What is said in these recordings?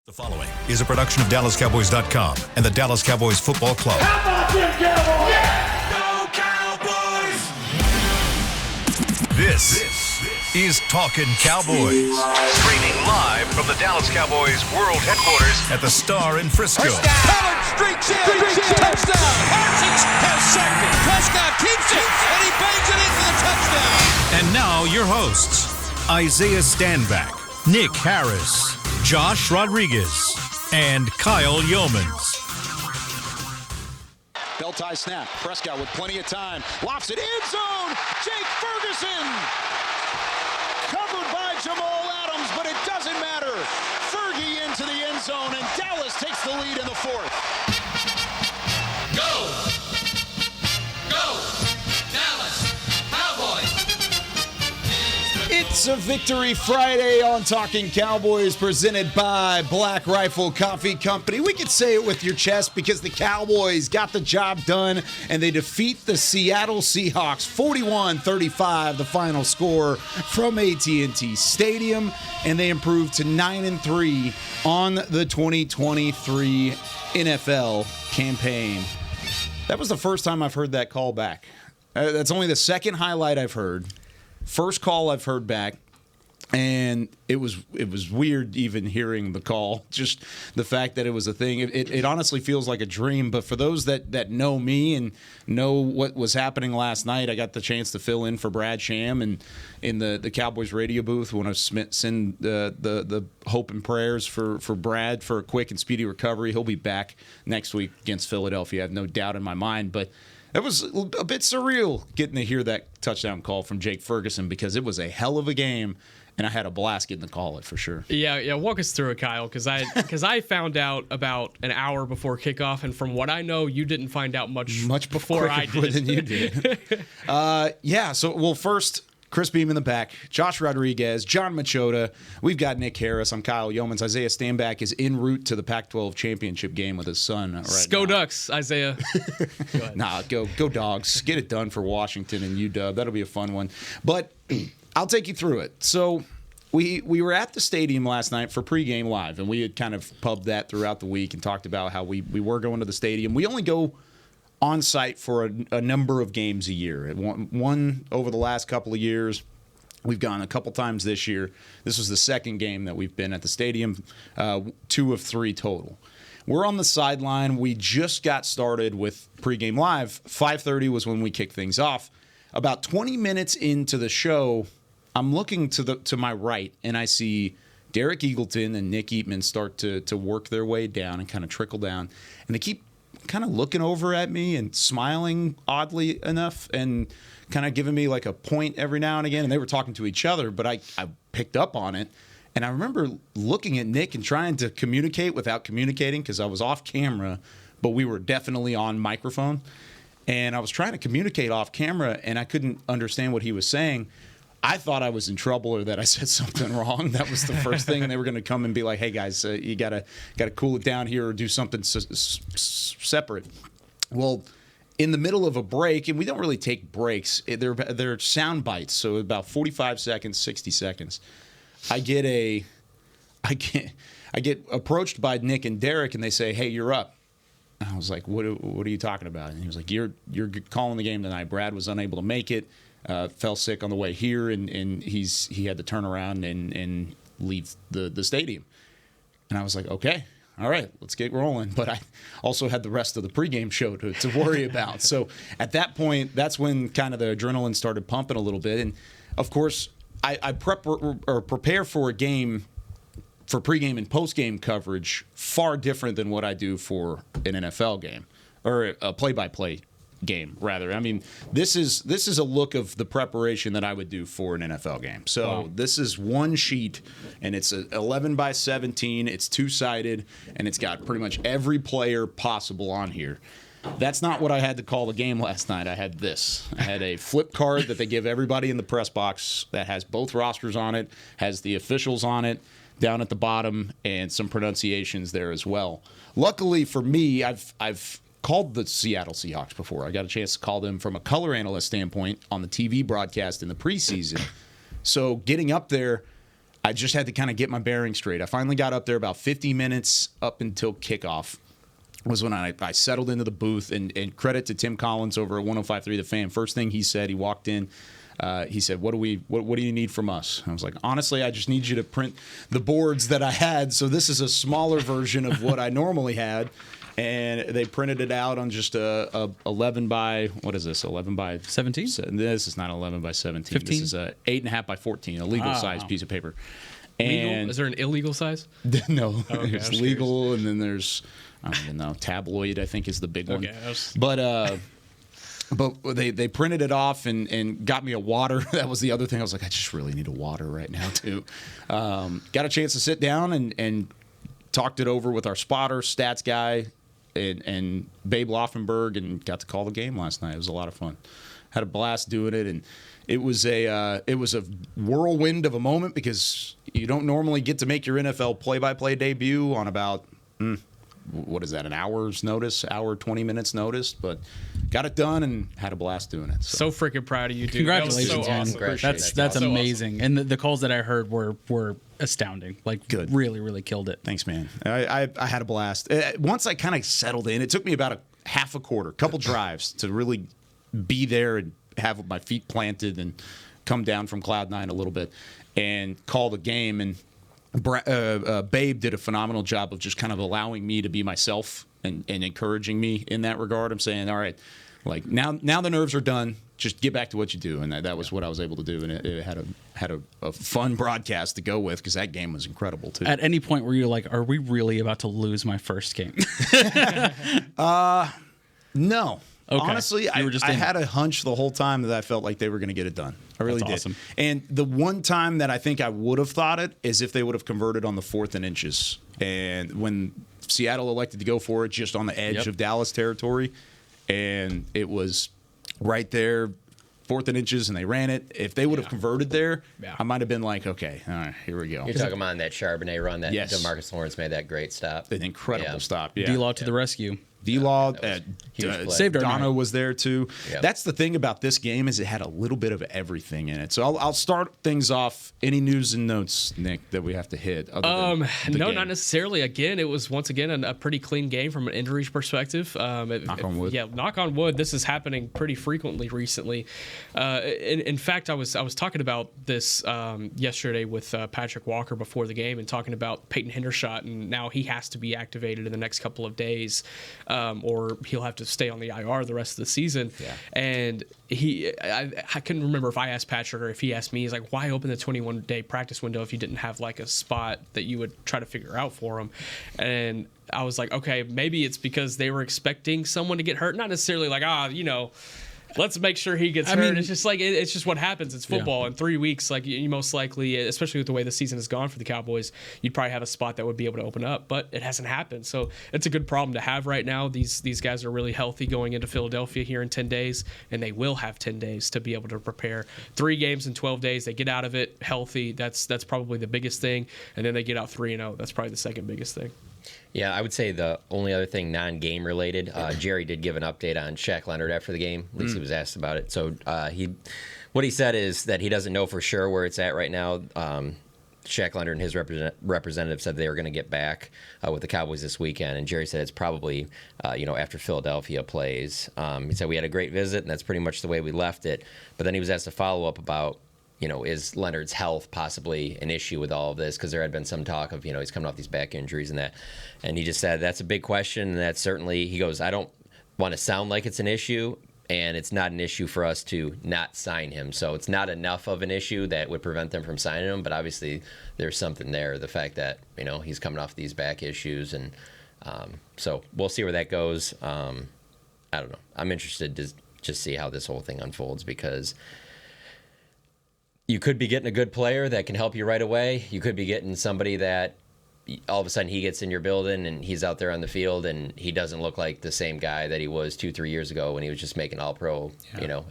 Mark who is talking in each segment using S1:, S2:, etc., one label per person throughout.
S1: The following is a production of DallasCowboys.com and the Dallas Cowboys Football Club.
S2: How about them Cowboys?
S1: Yeah!
S2: Go Cowboys!
S1: This is Talkin Cowboys. Streaming live from the Dallas Cowboys World Headquarters at the Star in Frisco.
S3: Pollard streaks in. Touchdown. Parsons has sacked it. Prescott keeps it, and he bangs it in for the touchdown.
S1: And now your hosts, Isaiah Stanback, Nick Harris, Josh Rodriguez, and Kyle Yeomans.
S3: Belt tie snap. Prescott with plenty of time. Lofts it end zone. Jake Ferguson. Covered by Jamal Adams, but it doesn't matter. Fergie into the end zone, and Dallas takes the lead in the fourth.
S4: Go! Go! Dallas Cowboys!
S3: It's a Victory Friday on Talking Cowboys, presented by Black Rifle Coffee Company. We could say it with your chest because the Cowboys got the job done and they defeat the Seattle Seahawks 41-35, the final score from AT&T Stadium, and they improved to 9-3 on the 2023 NFL campaign. That was the first time I've heard that call back. That's only the second highlight I've heard. First call I've heard back, and it was weird even hearing the call. Just the fact that it was a thing. It honestly feels like a dream. But for those that know me and know what was happening last night, I got the chance to fill in for Brad Sham and in the Cowboys radio booth. When I send the hope and prayers for Brad for a quick and speedy recovery. He'll be back next week against Philadelphia. I have no doubt in my mind. But it was a bit surreal getting to hear that touchdown call from Jake Ferguson because it was a hell of a game, and I had a blast getting to call it for sure.
S5: Yeah. Walk us through it, Kyle, because I found out about an hour before kickoff, and from what I know, you didn't find out much before I did.
S3: Than you did. So first, Chris Beam in the back, Josh Rodriguez, John Machota. We've got Nick Harris. I'm Kyle Yeomans. Isaiah Stanback is en route to the Pac-12 championship game with his son right
S5: Go
S3: now.
S5: Ducks, Isaiah.
S3: Go Dogs. Get it done for Washington and UW. That'll be a fun one. But I'll take you through it. So we were at the stadium last night for pregame live, and we had kind of pubbed that throughout the week and talked about how we were going to the stadium. We only go on site for a number of games a year. One over the last couple of years. We've gone a couple times this year. This was the second game that we've been at the stadium, 2 of 3 total. We're on the sideline. We just got started with pregame live. 5:30 was when we kicked things off. About 20 minutes into the show, I'm looking to my right, and I see Derek Eagleton and Nick Eatman start to work their way down and kind of trickle down. And they keep kind of looking over at me and smiling oddly enough and kind of giving me like a point every now and again. And they were talking to each other, but I picked up on it. And I remember looking at Nick and trying to communicate without communicating because I was off camera, but we were definitely on microphone. And I was trying to communicate off camera, and I couldn't understand what he was saying. I thought I was in trouble or that I said something wrong. That was the first thing, and they were going to come and be like, "Hey guys, you gotta cool it down here or do something separate." Well, in the middle of a break, and we don't really take breaks. They're sound bites, so about 45 seconds, 60 seconds. I get approached by Nick and Derek, and they say, "Hey, you're up." And I was like, "What are you talking about?" And he was like, "You're calling the game tonight. Brad was unable to make it. Fell sick on the way here, and he had to turn around and leave the stadium." And I was like, okay, all right, let's get rolling. But I also had the rest of the pregame show to worry about. So at that point, that's when kind of the adrenaline started pumping a little bit. And, of course, I prepare for a game, for pregame and postgame coverage, far different than what I do for an NFL game or a play-by-play game, rather. I mean, this is a look of the preparation that I would do for an NFL game. So wow. This is one sheet, and it's 11 by 17. It's two-sided, and it's got pretty much every player possible on here. That's not what I had to call the game last night. I had this. I had a flip card that they give everybody in the press box that has both rosters on it, has the officials on it down at the bottom, and some pronunciations there as well. Luckily for me, I've called the Seattle Seahawks before. I got a chance to call them from a color analyst standpoint on the TV broadcast in the preseason. So getting up there, I just had to kind of get my bearings straight. I finally got up there about 50 minutes up until kickoff was when I settled into the booth, and credit to Tim Collins over at 105.3 The Fan. First thing he said, he walked in, he said, what do you need from us? I was like, honestly, I just need you to print the boards that I had. So this is a smaller version of what I normally had. And they printed it out on just a 11 by, what is this, 11 by
S6: 17?
S3: This is not 11 by 17.
S6: 15?
S3: This is a 8.5 by 14, a legal size piece of paper.
S5: Legal?
S3: And
S5: Is there an illegal size?
S3: no,
S5: okay,
S3: there's legal, and then there's, I don't even know, tabloid, I think is the big one. But they printed it off and got me a water. That was the other thing. I was like, I just really need a water right now, too. Got a chance to sit down and talked it over with our spotter, stats guy, and Babe Laufenberg, and got to call the game last night. It was a lot of fun. Had a blast doing it, and it was a whirlwind of a moment because you don't normally get to make your NFL play-by-play debut on about what is that, an hour's notice, 20 minutes notice, but got it done and had a blast doing it.
S5: So freaking proud of you, dude.
S6: Congratulations,
S5: that was so
S6: man.
S5: awesome.
S6: That's
S5: So
S6: amazing. And the calls that I heard were astounding. Like,
S3: Good.
S6: Really, really killed it.
S3: Thanks, man. I had a blast. Once I kind of settled in, it took me about a half a quarter, couple drives to really be there and have my feet planted and come down from cloud nine a little bit and call the game. And Babe did a phenomenal job of just kind of allowing me to be myself and encouraging me in that regard. I'm saying, all right, like now the nerves are done. Just get back to what you do, and that was what I was able to do, and it had a fun broadcast to go with because that game was incredible too.
S6: At any point were you like, are we really about to lose my first game?
S3: No.
S6: Okay.
S3: Honestly, I had a hunch the whole time that I felt like they were going to get it done. I really
S6: That's
S3: did.
S6: awesome.
S3: And the one time that I think I would have thought it is if they would have converted on the 4th and inches. And when Seattle elected to go for it just on the edge of Dallas territory, and it was right there, 4th and inches, and they ran it. If they would have converted there, I might have been like, okay, all right, here we go.
S7: You're talking about that Charbonnet run that
S3: Yes.
S7: DeMarcus Lawrence made that great stop.
S3: An incredible stop. Yeah.
S6: D-Law to the rescue.
S3: D-Law,
S7: huge play.
S6: Saved our
S3: Dono
S6: night.
S3: was there too.
S7: Yep.
S3: That's the thing about this game is it had a little bit of everything in it. So I'll start things off. Any news and notes, Nick, that we have to hit?
S5: No, not necessarily. Again, it was once again a pretty clean game from an injuries perspective.
S3: Knock on wood.
S5: Yeah, knock on wood. This is happening pretty frequently recently. In fact, I was talking about this yesterday with Patrick Walker before the game, and talking about Peyton Hendershot, and now he has to be activated in the next couple of days, or he'll have to stay on the IR the rest of the season. Yeah. And I couldn't remember if I asked Patrick or if he asked me. He's like, why open the 21-day practice window if you didn't have like a spot that you would try to figure out for him? And I was like, okay, maybe it's because they were expecting someone to get hurt. Not necessarily like, let's make sure he gets hurt. Mean, it's just like it's just what happens. It's football. In 3 weeks, like you most likely, especially with the way the season has gone for the Cowboys, you'd probably have a spot that would be able to open up, but it hasn't happened. So it's a good problem to have right now. These guys are really healthy going into Philadelphia here in 10 days, and they will have 10 days to be able to prepare. 3 games in 12 days. They get out of it healthy. That's probably the biggest thing, and then they get out 3-0. That's probably the second biggest thing.
S7: Yeah, I would say the only other thing non-game related, Jerry did give an update on Shaq Leonard after the game. At least he was asked about it. So what he said is that he doesn't know for sure where it's at right now. Shaq Leonard and his representative said they were going to get back with the Cowboys this weekend, and Jerry said it's probably after Philadelphia plays. He said we had a great visit, and that's pretty much the way we left it. But then he was asked a follow-up about, is Leonard's health possibly an issue with all of this? Because there had been some talk of, he's coming off these back injuries and that. And he just said that's a big question, and that's certainly, he goes, I don't want to sound like it's an issue, and it's not an issue for us to not sign him. So it's not enough of an issue that would prevent them from signing him, but obviously there's something there, the fact that, he's coming off these back issues. And so we'll see where that goes. I don't know. I'm interested to just see how this whole thing unfolds, because you could be getting a good player that can help you right away. You could be getting somebody that all of a sudden he gets in your building and he's out there on the field and he doesn't look like the same guy that he was 2-3 years ago when he was just making all-pro,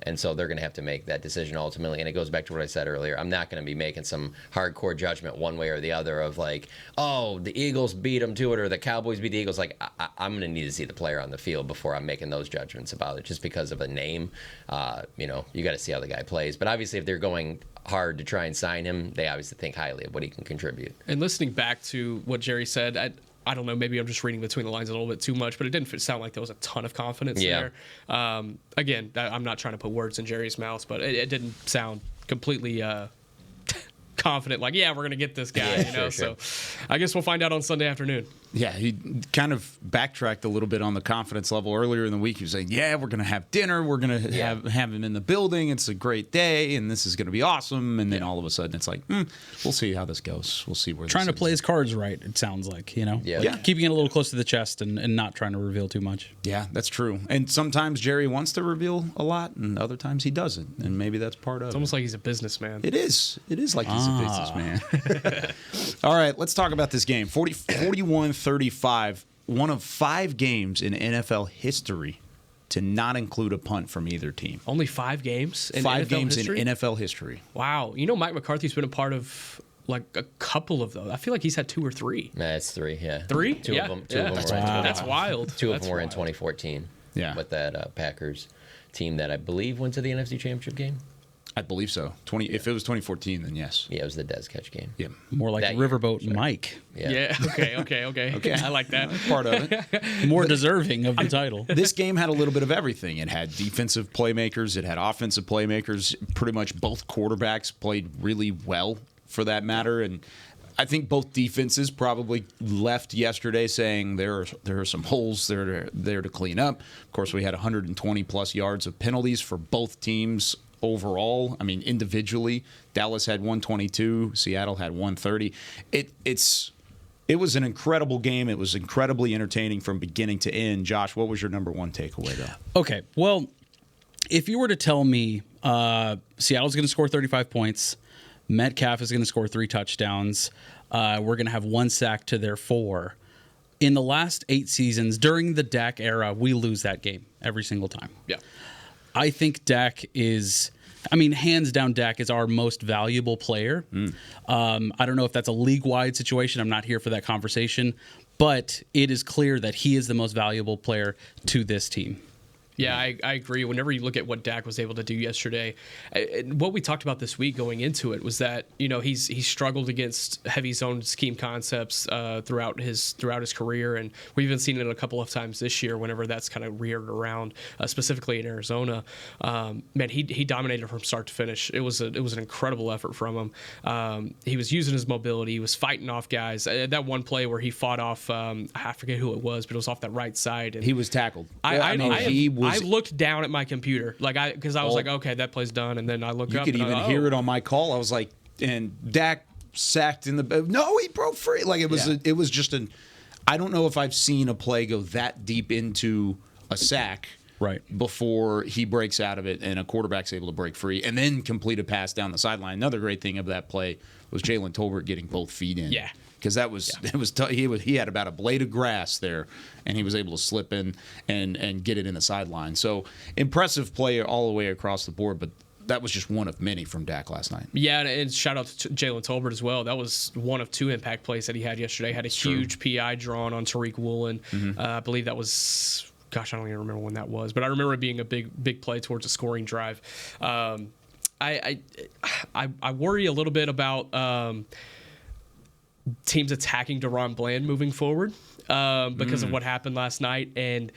S7: And so they're going to have to make that decision ultimately. And it goes back to what I said earlier. I'm not going to be making some hardcore judgment one way or the other of like, oh, the Eagles beat them to it or the Cowboys beat the Eagles. Like, I'm going to need to see the player on the field before I'm making those judgments about it, just because of a name. You got to see how the guy plays. But obviously if they're going hard to try and sign him, they obviously think highly of what he can contribute.
S5: And listening back to what Jerry said, I don't know, maybe I'm just reading between the lines a little bit too much, but it didn't sound like there was a ton of confidence there. Again, I'm not trying to put words in Jerry's mouth, but it didn't sound completely confident, like, yeah, we're going to get this guy, you know?
S7: Sure.
S5: So I guess we'll find out on Sunday afternoon.
S3: Yeah, he kind of backtracked a little bit on the confidence level earlier in the week. He was saying, yeah, we're going to have dinner. We're going to have him in the building. It's a great day, and this is going to be awesome. And then all of a sudden it's like, we'll see how this goes. We'll see where
S6: Trying
S3: this
S6: to play his cards right, it sounds like, you know?
S7: Yeah.
S6: Keeping it a little close to the chest and not trying to reveal too much.
S3: Yeah, that's true. And sometimes Jerry wants to reveal a lot, and other times he doesn't. And maybe that's part of
S5: It's almost like he's a businessman.
S3: It is. It is like he's a businessman. All right, let's talk about this game. 41-35. One of 5 games in NFL history to not include a punt from either team.
S5: Only 5 games in
S3: 5
S5: NFL
S3: games
S5: history?
S3: in NFL history.
S5: Wow. You know, Mike McCarthy's been a part of like a couple of those. I feel like he's had 2 or 3.
S7: Nah, it's 3, yeah.
S5: 3?
S7: Two
S5: yeah.
S7: of them.
S5: That's,
S7: were in
S5: that's wild.
S7: 2 of
S5: That's
S7: them were in
S5: wild.
S7: 2014.
S3: Yeah.
S7: With that Packers team that I believe went to the NFC Championship game.
S3: I believe so. If it was 2014, then yes.
S7: Yeah, it was the Dez catch game.
S3: Yeah.
S6: More like
S7: That year,
S6: Riverboat Mike.
S5: Yeah. Okay. I like that.
S3: Part of it.
S6: More deserving of the title.
S3: This game had a little bit of everything. It had defensive playmakers. It had offensive playmakers. Pretty much both quarterbacks played really well, for that matter. And I think both defenses probably left yesterday saying there are some holes there to clean up. Of course, we had 120-plus yards of penalties for both teams overall. I mean, individually, Dallas had 122, Seattle had 130. It was an incredible game. It was incredibly entertaining from beginning to end. Josh, what was your number one takeaway, though?
S6: Okay, well, if you were to tell me Seattle's going to score 35 points, Metcalf is going to score 3 touchdowns, we're going to have 1 sack to their 4. In the last 8 seasons, during the Dak era, we lose that game every single time.
S5: Yeah.
S6: I think Dak is, hands down, Dak is our most valuable player. I don't know if that's a league-wide situation. I'm not here for that conversation. But it is clear that he is the most valuable player to this team.
S5: Yeah, I agree. Whenever you look at what Dak was able to do yesterday, what we talked about this week going into it was that he's struggled against heavy zone scheme concepts throughout his career, and we've even seen it a couple of times this year. Whenever that's kind of reared around, specifically in Arizona, man, he dominated from start to finish. It was an incredible effort from him. He was using his mobility. He was fighting off guys. That one play where he fought off, I forget who it was, but it was off that right side. And
S3: he was tackled.
S5: I looked down at my computer, because I was like, okay, that play's done, and then I look up.
S3: You could even hear it on my call. I was like, and Dak sacked in the. No, he broke free. Like it was just an. I don't know if I've seen a play go that deep into a sack.
S6: Right.
S3: Before he breaks out of it and a quarterback's able to break free and then complete a pass down the sideline. Another great thing of that play was Jalen Tolbert getting both feet in.
S5: Yeah.
S3: Because he had about a blade of grass there, and he was able to slip in and get it in the sideline. So impressive play all the way across the board, but that was just one of many from Dak last night.
S5: Yeah, and shout out to Jalen Tolbert as well. That was one of 2 impact plays that he had yesterday. Had a huge PI drawn on Tariq Woolen. I believe that was, gosh, I don't even remember when that was, but I remember it being a big play towards a scoring drive. I worry a little bit about teams attacking DaRon Bland moving forward because of what happened last night. And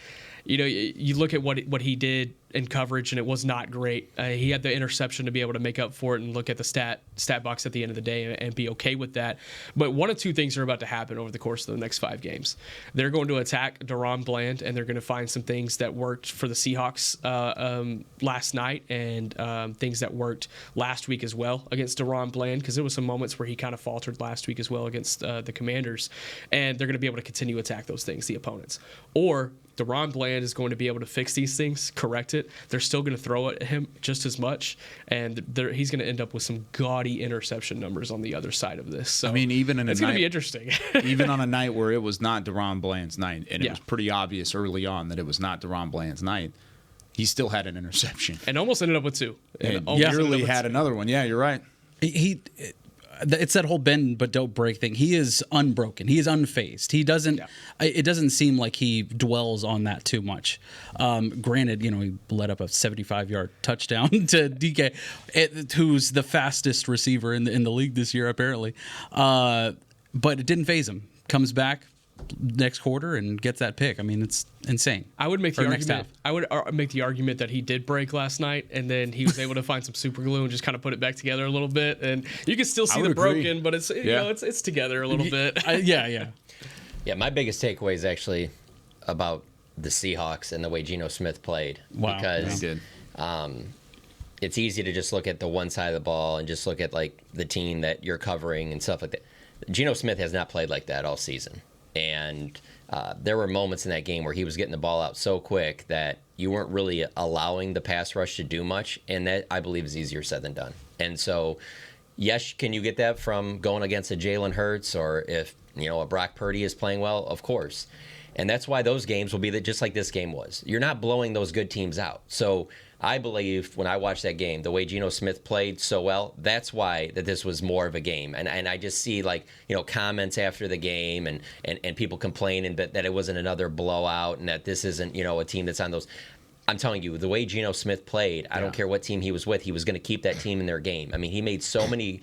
S5: you look at what he did in coverage, and it was not great. He had the interception to be able to make up for it and look at the stat box at the end of the day and be okay with that. But one of 2 things are about to happen over the course of the next 5 games. They're going to attack DaRon Bland, and they're going to find some things that worked for the Seahawks last night and things that worked last week as well against DaRon Bland, because there was some moments where he kind of faltered last week as well against the Commanders. And they're going to be able to continue to attack those things, the opponents. Or DaRon Bland is going to be able to fix these things, correct it. They're still going to throw at him just as much, and he's going to end up with some gaudy interception numbers on the other side of this. So
S3: even in
S5: it's going to be interesting.
S3: Even on a night where it was not DaRon Bland's night, and it
S5: Yeah.
S3: was pretty obvious early on that it was not DaRon Bland's night, he still had an interception.
S5: And almost ended up with 2.
S3: And nearly had another one. Yeah, you're right.
S6: it's that whole bend but don't break thing. He is unbroken. He is unfazed. He doesn't. It doesn't seem like he dwells on that too much. Granted, he let up a 75-yard touchdown to DK, who's the fastest receiver in the league this year apparently. But it didn't faze him. Comes back next quarter and gets that pick. I mean, it's insane.
S5: I would make the
S6: Or next
S5: argument.
S6: half.
S5: I would make the argument that he did break last night, and then he was able to find some super glue and just kind of put it back together a little bit. And you can still see
S3: would
S5: the
S3: agree.
S5: broken, but it's it's together a little bit.
S6: Yeah.
S7: Yeah, my biggest takeaway is actually about the Seahawks and the way Geno Smith played.
S6: Wow.
S7: Because
S3: He did.
S7: it's easy to just look at the one side of the ball and just look at like the team that you're covering and stuff like that. Geno Smith has not played like that all season. And there were moments in that game where he was getting the ball out so quick that you weren't really allowing the pass rush to do much. And that, I believe, is easier said than done. And so, yes, can you get that from going against a Jalen Hurts or if, a Brock Purdy is playing well? Of course. And that's why those games will be just like this game was. You're not blowing those good teams out. So I believe when I watched that game, the way Geno Smith played so well, that's why that this was more of a game. And I just see comments after the game and people complaining that it wasn't another blowout and that this isn't, a team that's on those. I'm telling you, the way Geno Smith played, I don't care what team he was with, he was going to keep that team in their game. I mean, he made so many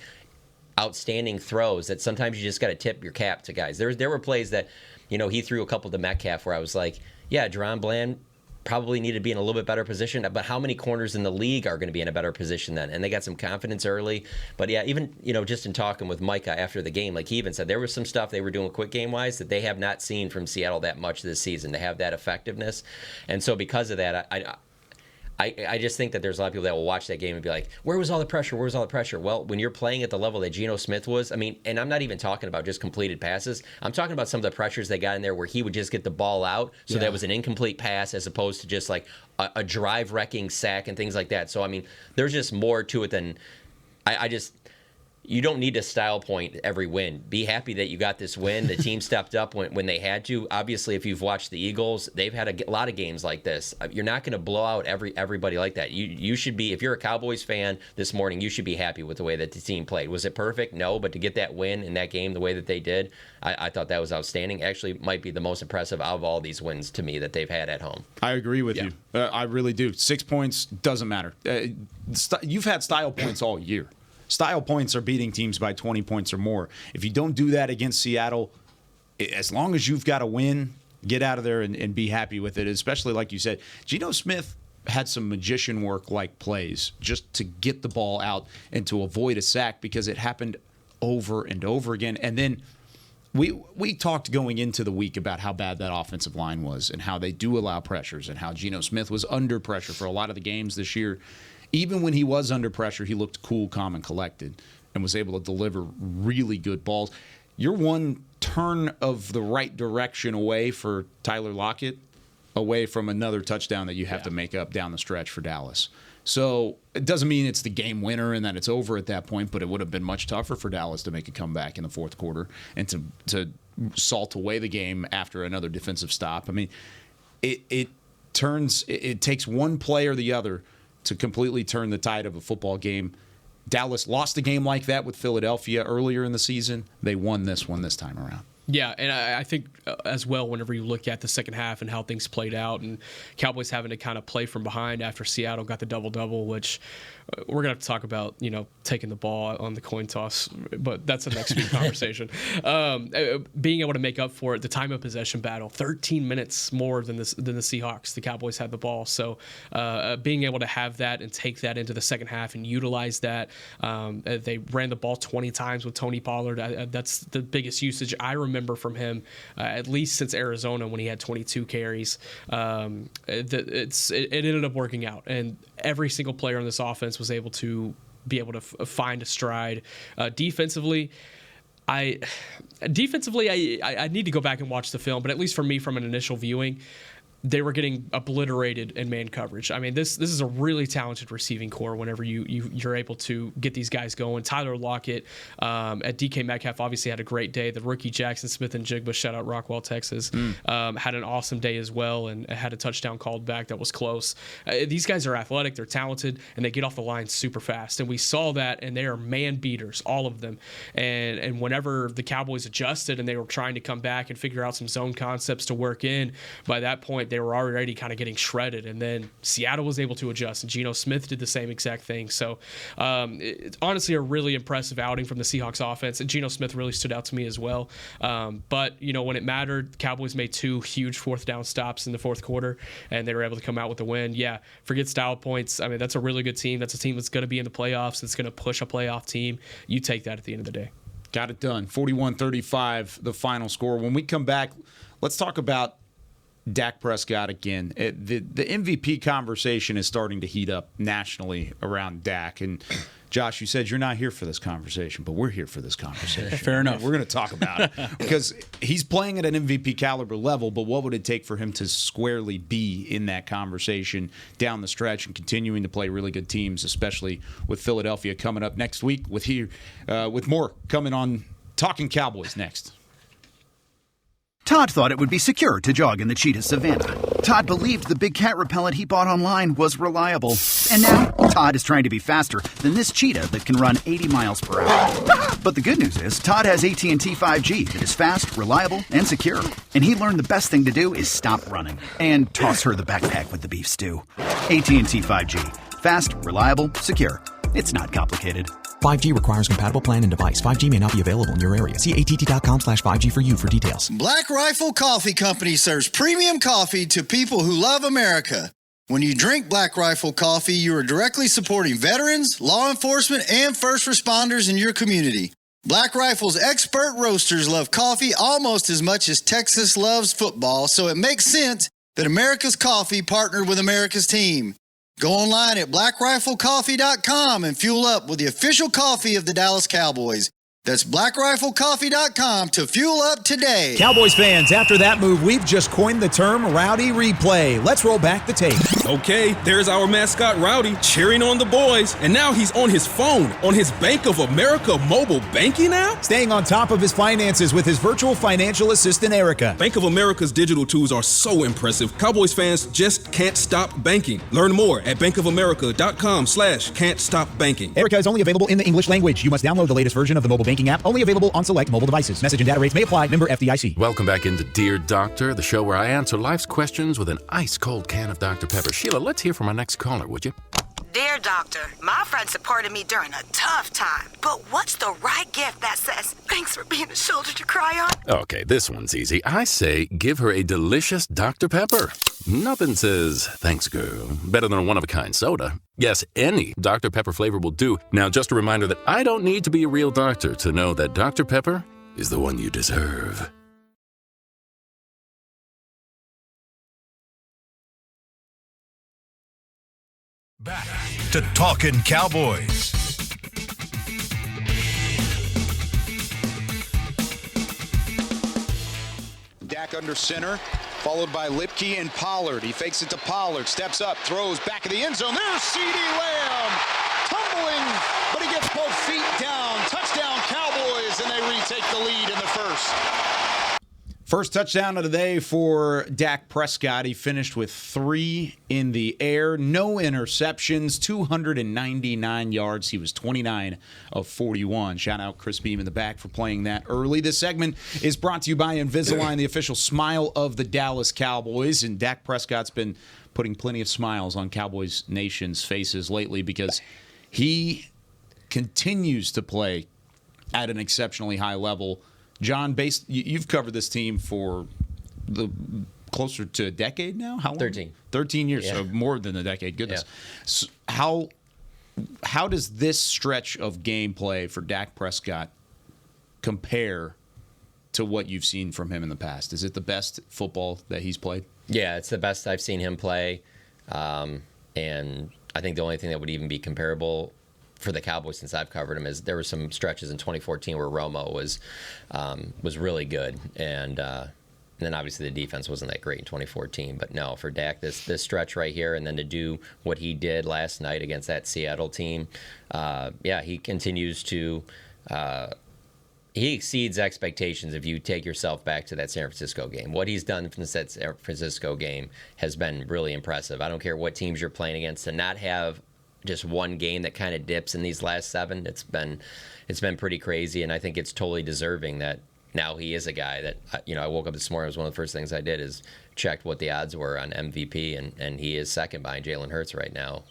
S7: outstanding throws that sometimes you just got to tip your cap to guys. There were plays that, he threw a couple to Metcalf where I was like, yeah, Deron Bland probably needed to be in a little bit better position, but how many corners in the league are going to be in a better position then? And they got some confidence early. But yeah, even, just in talking with Micah after the game, like he even said there was some stuff they were doing quick game wise that they have not seen from Seattle that much this season to have that effectiveness. And so because of that, I just think that there's a lot of people that will watch that game and be like, where was all the pressure? Where was all the pressure? Well, when you're playing at the level that Geno Smith was, I mean, and I'm not even talking about just completed passes. I'm talking about some of the pressures they got in there where he would just get the ball out. So that was an incomplete pass as opposed to just like a drive-wrecking sack and things like that. So, I mean, there's just more to it than you don't need to style point every win. Be happy that you got this win. The team stepped up when they had to. Obviously, if you've watched the Eagles, they've had a lot of games like this. You're not going to blow out everybody like that. You should be, if you're a Cowboys fan this morning, you should be happy with the way that the team played. Was it perfect? No, but to get that win in that game the way that they did, I thought that was outstanding. Actually, might be the most impressive out of all these wins to me that they've had at home.
S3: I agree with you. I really do. 6 points doesn't matter. You've had style points all year. Style points are beating teams by 20 points or more. If you don't do that against Seattle, as long as you've got a win, get out of there and be happy with it, especially like you said. Geno Smith had some magician work like plays just to get the ball out and to avoid a sack because it happened over and over again. And then we talked going into the week about how bad that offensive line was and how they do allow pressures and how Geno Smith was under pressure for a lot of the games this year. Even when he was under pressure, he looked cool, calm, and collected and was able to deliver really good balls. You're one turn of the right direction away for Tyler Lockett, away from another touchdown that you have to make up down the stretch for Dallas. So it doesn't mean it's the game winner and that it's over at that point, but it would have been much tougher for Dallas to make a comeback in the fourth quarter and to salt away the game after another defensive stop. I mean, it takes one play or the other to completely turn the tide of a football game. Dallas lost a game like that with Philadelphia earlier in the season. They won this one this time around.
S5: Yeah, and I think as well, whenever you look at the second half and how things played out, and Cowboys having to kind of play from behind after Seattle got the double-double, which we're going to have to talk about, taking the ball on the coin toss, but that's a next week conversation. Being able to make up for it, the time of possession battle, 13 minutes more than the Seahawks. The Cowboys had the ball. So being able to have that and take that into the second half and utilize that. They ran the ball 20 times with Tony Pollard. That's the biggest usage I remember from him, at least since Arizona when he had 22 carries. It ended up working out, and every single player on this offense was able to find a stride. Defensively, I need to go back and watch the film, but at least for me, from an initial viewing, they were getting obliterated in man coverage. I mean, this is a really talented receiving core whenever you're able to get these guys going. Tyler Lockett at DK Metcalf obviously had a great day. The rookie Jackson Smith and Jigba, shout out Rockwell, Texas, had an awesome day as well and had a touchdown called back that was close. These guys are athletic, they're talented, and they get off the line super fast. And we saw that, and they are man beaters, all of them. And whenever the Cowboys adjusted and they were trying to come back and figure out some zone concepts to work in, by that point, they were already kind of getting shredded. And then Seattle was able to adjust, and Geno Smith did the same exact thing. So it's honestly a really impressive outing from the Seahawks offense. And Geno Smith really stood out to me as well. But, when it mattered, the Cowboys made 2 huge fourth down stops in the fourth quarter, and they were able to come out with the win. Yeah, forget style points. I mean, that's a really good team. That's a team that's going to be in the playoffs. That's going to push a playoff team. You take that at the end of the day.
S3: Got it done. 41-35, the final score. When we come back, let's talk about Dak Prescott again. The MVP conversation is starting to heat up nationally around Dak. And Josh, you said you're not here for this conversation, but we're here for this conversation.
S6: Fair enough.
S3: We're going to talk about it because he's playing at an MVP caliber level, but what would it take for him to squarely be in that conversation down the stretch and continuing to play really good teams, especially with Philadelphia coming up next week with more coming on Talkin Cowboys next.
S8: Todd thought it would be secure to jog in the cheetah savanna. Todd believed the big cat repellent he bought online was reliable. And now, Todd is trying to be faster than this cheetah that can run 80 miles per hour. But the good news is, Todd has AT&T 5G that is fast, reliable, and secure. And he learned the best thing to do is stop running and toss her the backpack with the beef stew. AT&T 5G. Fast, reliable, secure. It's not complicated.
S9: 5G requires compatible plan and device. 5G may not be available in your area. See att.com/5G for you for details.
S10: Black Rifle Coffee Company serves premium coffee to people who love America. When you drink Black Rifle coffee, you are directly supporting veterans, law enforcement, and first responders in your community. Black Rifle's expert roasters love coffee almost as much as Texas loves football, so it makes sense that America's Coffee partnered with America's team. Go online at blackriflecoffee.com and fuel up with the official coffee of the Dallas Cowboys. That's blackriflecoffee.com to fuel up today.
S11: Cowboys fans, after that move, we've just coined the term Rowdy Replay. Let's roll back the tape.
S12: Okay, there's our mascot Rowdy cheering on the boys. And now he's on his phone, on his Bank of America mobile banking app?
S11: Staying on top of his finances with his virtual financial assistant, Erica.
S12: Bank of America's digital tools are so impressive. Cowboys fans just can't stop banking. Learn more at bankofamerica.com/can't-stop-banking.
S11: Erica is only available in the English language. You must download the latest version of the mobile banking app, only available on select mobile devices. Message and data rates may apply. Member FDIC.
S13: Welcome back into Dear Doctor, the show where I answer life's questions with an ice-cold can of Dr. Pepper. Sheila, let's hear from our next caller, would you?
S14: Dear Doctor, my friend supported me during a tough time, but what's the right gift that says, thanks for being a shoulder to cry on?
S13: Okay, this one's easy. I say give her a delicious Dr. Pepper. Nothing says, thanks, girl, better than a one-of-a-kind soda. Yes, any Dr. Pepper flavor will do. Now, just a reminder that I don't need to be a real doctor to know that Dr. Pepper is the one you deserve.
S1: Back to Talkin Cowboys.
S3: Dak under center, followed by Lipke and Pollard. He fakes it to Pollard, steps up, throws back of the end zone. There's CeeDee Lamb, tumbling, but he gets both feet down. Touchdown Cowboys, and they retake the lead in the first. First touchdown of the day for Dak Prescott. He finished with 3 in the air, no interceptions, 299 yards. He was 29 of 41. Shout out Chris Beam in the back for playing that early. This segment is brought to you by Invisalign, the official smile of the Dallas Cowboys. And Dak Prescott's been putting plenty of smiles on Cowboys Nation's faces lately because he continues to play at an exceptionally high level. John, you've covered this team for closer to a decade now? How long?
S7: 13.
S3: 13 years,
S7: yeah.
S3: So more than a decade. Goodness.
S7: Yeah.
S3: So how does this stretch of gameplay for Dak Prescott compare to what you've seen from him in the past? Is it the best football that he's played?
S7: Yeah, it's the best I've seen him play. And I think the only thing that would even be comparable for the Cowboys since I've covered him is there were some stretches in 2014 where Romo was really good, and then obviously the defense wasn't that great in 2014. But no, for Dak, this stretch right here, and then to do what he did last night against that Seattle team, he continues to. He exceeds expectations if you take yourself back to that San Francisco game. What he's done from the San Francisco game has been really impressive. I don't care what teams you're playing against, to not have just one game that kind of dips in these last 7, it's been pretty crazy, and I think it's totally deserving that now he is a guy that, I woke up this morning, it was one of the first things I did is checked what the odds were on MVP, and he is second behind Jalen Hurts right now.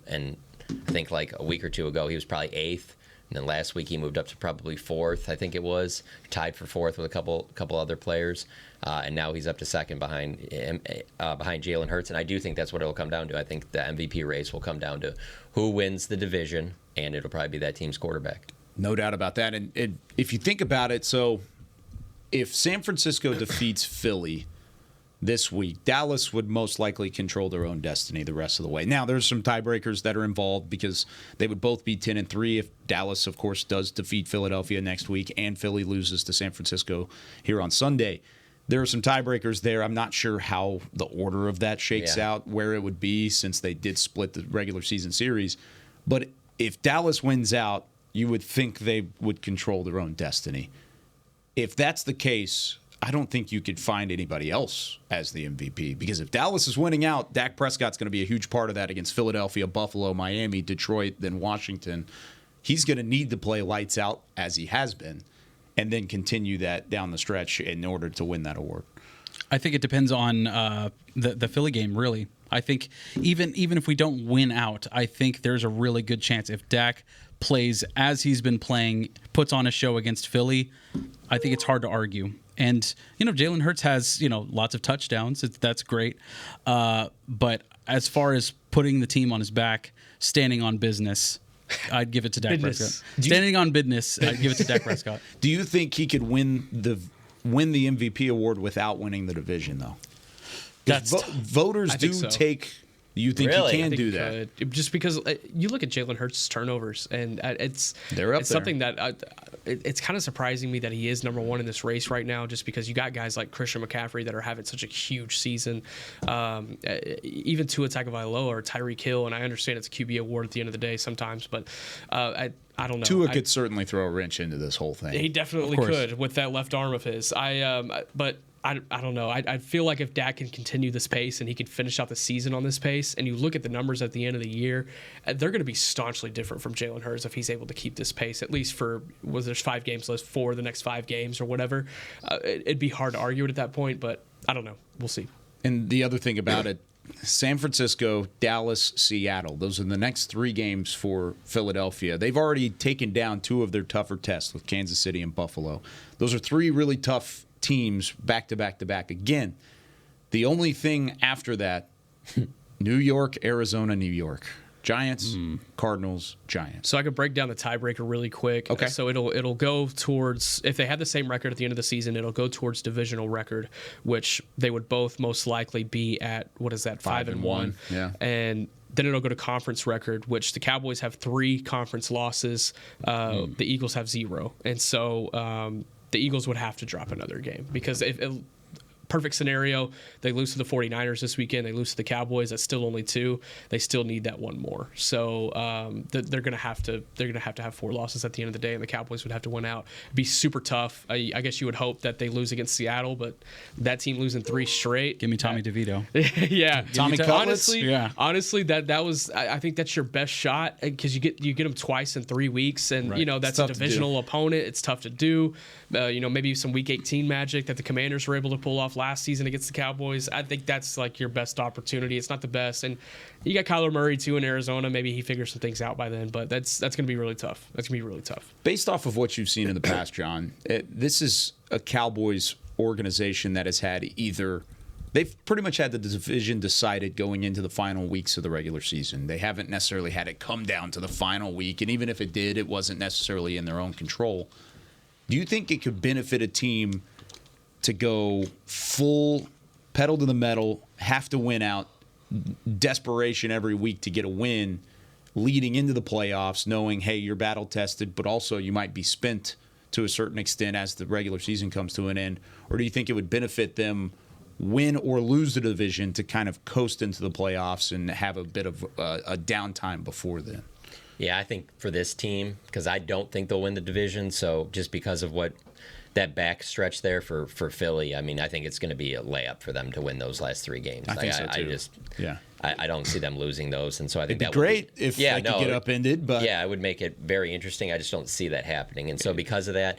S7: And I think like a week or two ago, he was probably 8th. And then last week he moved up to probably 4th, I think it was, tied for 4th with a couple other players, and now he's up to second behind Jalen Hurts. And I do think that's what it'll come down to. I think the MVP race will come down to who wins the division, and it'll probably be that team's quarterback.
S3: No doubt about that. And if you think about it, so if San Francisco defeats Philly this week, Dallas would most likely control their own destiny the rest of the way. Now, there's some tiebreakers that are involved because they would both be 10-3 if Dallas, of course, does defeat Philadelphia next week and Philly loses to San Francisco here on Sunday. There are some tiebreakers there. I'm not sure how the order of that shakes out, where it would be since they did split the regular season series. But if Dallas wins out, you would think they would control their own destiny. If that's the case, I don't think you could find anybody else as the MVP, because if Dallas is winning out, Dak Prescott's going to be a huge part of that against Philadelphia, Buffalo, Miami, Detroit, then Washington. He's going to need to play lights out as he has been and then continue that down the stretch in order to win that award.
S6: I think it depends on the Philly game, really. I think even if we don't win out, I think there's a really good chance if Dak plays as he's been playing, puts on a show against Philly, I think it's hard to argue. And, Jalen Hurts has, lots of touchdowns. That's great. But as far as putting the team on his back, standing on business, I'd give it to Dak Prescott. Standing on business, I'd give it to Dak Prescott.
S3: Do you think he could win the MVP award without winning the division, though? Voters do take. You think he can do that?
S5: Just because you look at Jalen Hurts' turnovers, and it's something that it's kind of surprising me that he is number one in this race right now, just because you got guys like Christian McCaffrey that are having such a huge season. Even Tua Tagovailoa or Tyreek Hill, and I understand it's a QB award at the end of the day sometimes, but I don't know.
S3: Tua could certainly throw a wrench into this whole thing.
S5: He definitely could with that left arm of his. But I don't know. I feel like if Dak can continue this pace and he can finish out the season on this pace, and you look at the numbers at the end of the year, they're going to be staunchly different from Jalen Hurts if he's able to keep this pace, at least for, there's 5 games left for the next 5 games or whatever. It'd be hard to argue it at that point, but I don't know. We'll see.
S3: And the other thing about it, San Francisco, Dallas, Seattle. Those are the next 3 games for Philadelphia. They've already taken down 2 of their tougher tests with Kansas City and Buffalo. Those are 3 really tough teams back to back to back. Again, the only thing after that, New York, Arizona, New York. Giants, Cardinals, Giants.
S5: So I could break down the tiebreaker really quick.
S3: Okay.
S5: So it'll go towards, if they have the same record at the end of the season, it'll go towards divisional record, which they would both most likely be at, 5-1.
S3: Yeah.
S5: And then it'll go to conference record, which the Cowboys have 3 conference losses. The Eagles have 0. And so the Eagles would have to drop another game, because perfect scenario, they lose to the 49ers this weekend, they lose to the Cowboys, that's still only 2. They still need that one more. So they're going to have to have 4 losses at the end of the day, and the Cowboys would have to win out. It'd be super tough. I guess you would hope that they lose against Seattle, but that team losing 3 straight.
S6: Give me Tommy DeVito.
S5: Yeah.
S3: Tommy Cutlets?
S5: Honestly, that was, I think that's your best shot, because you get them twice in 3 weeks, and that's a divisional opponent. It's tough to do. Maybe some Week 18 magic that the Commanders were able to pull off last season against the Cowboys. I think that's like your best opportunity. It's not the best, and you got Kyler Murray too in Arizona. Maybe he figures some things out by then, but that's going to be really tough. That's going to be really tough.
S3: Based off of what you've seen in the past, John, this is a Cowboys organization that has had they've pretty much had the division decided going into the final weeks of the regular season. They haven't necessarily had it come down to the final week, and even if it did, it wasn't necessarily in their own control. Do you think it could benefit a team to go full pedal to the metal, have to win out, desperation every week to get a win, leading into the playoffs, knowing, hey, you're battle tested, but also you might be spent to a certain extent as the regular season comes to an end? or do you think it would benefit them win or lose the division to kind of coast into the playoffs and have a bit of a downtime before then?
S7: Yeah, I think for this team, because I don't think they'll win the division, so just because of what that back stretch there for Philly, I mean, I think it's going to be a layup for them to win those last 3 games.
S3: I think so too.
S7: I don't see them losing those, and so I think
S3: it'd be great if they could get upended, but
S7: yeah, it would make it very interesting. I just don't see that happening, and so because of that,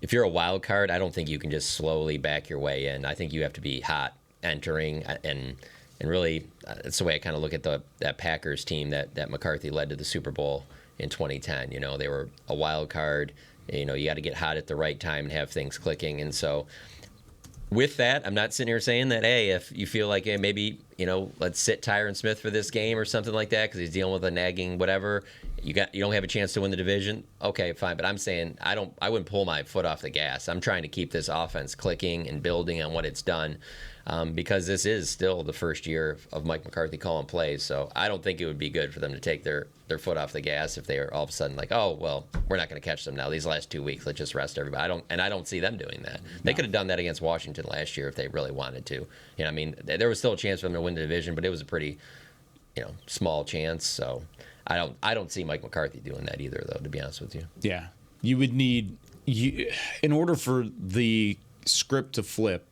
S7: if you're a wild card, I don't think you can just slowly back your way in. I think you have to be hot entering, and really, that's the way I kind of look at that Packers team that McCarthy led to the Super Bowl in 2010. You know, they were a wild card. You know, you got to get hot at the right time and have things clicking. And so with that, I'm not sitting here saying that, hey, if you feel like, hey, maybe, you know, let's sit Tyron Smith for this game or something like that because he's dealing with a nagging whatever. You don't have a chance to win the division. Okay, fine. But I'm saying I wouldn't pull my foot off the gas. I'm trying to keep this offense clicking and building on what it's done. Because this is still the first year of Mike McCarthy calling plays. So I don't think it would be good for them to take their foot off the gas if they are all of a sudden like, oh, well, we're not going to catch them now. These last 2 weeks, let's just rest everybody. I don't see them doing that. They could have done that against Washington last year if they really wanted to. You know, I mean, there was still a chance for them to win the division, but it was a pretty, you know, small chance. So I don't see Mike McCarthy doing that either, though, to be honest with you.
S3: Yeah. You would need, in order for the script to flip,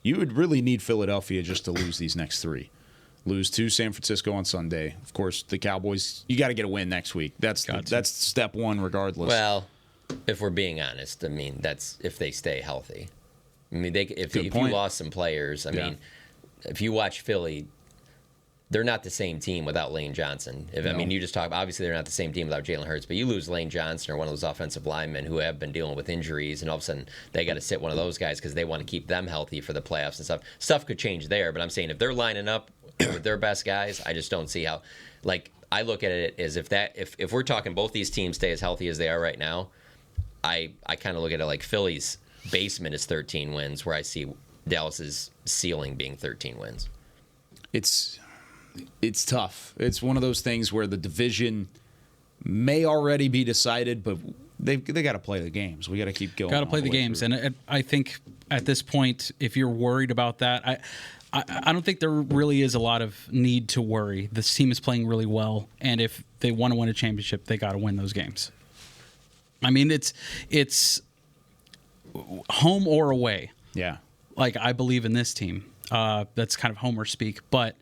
S3: you would really need Philadelphia just to lose these next 3. Lose to San Francisco on Sunday. Of course, the Cowboys, you got to get a win next week. That's step one regardless.
S7: Well, if we're being honest, I mean, that's if they stay healthy. I mean, if you lost some players, I mean, if you watch Philly, they're not the same team without Lane Johnson. I mean, you just talk, obviously they're not the same team without Jalen Hurts, but you lose Lane Johnson or one of those offensive linemen who have been dealing with injuries, and all of a sudden they got to sit one of those guys because they want to keep them healthy for the playoffs and stuff. Stuff could change there, but I'm saying if they're lining up with their best guys, I just don't see how. Like, I look at it as if we're talking both these teams stay as healthy as they are right now, I kind of look at it like Philly's basement is 13 wins, where I see Dallas's ceiling being 13 wins.
S3: It's tough. It's one of those things where the division may already be decided, but they got to play the games. We got to keep going.
S6: Got to play the games, and I think at this point, if you're worried about that, I don't think there really is a lot of need to worry. This team is playing really well, and if they want to win a championship, they got to win those games. I mean, it's home or away.
S3: Yeah.
S6: Like, I believe in this team. That's kind of Homer speak, but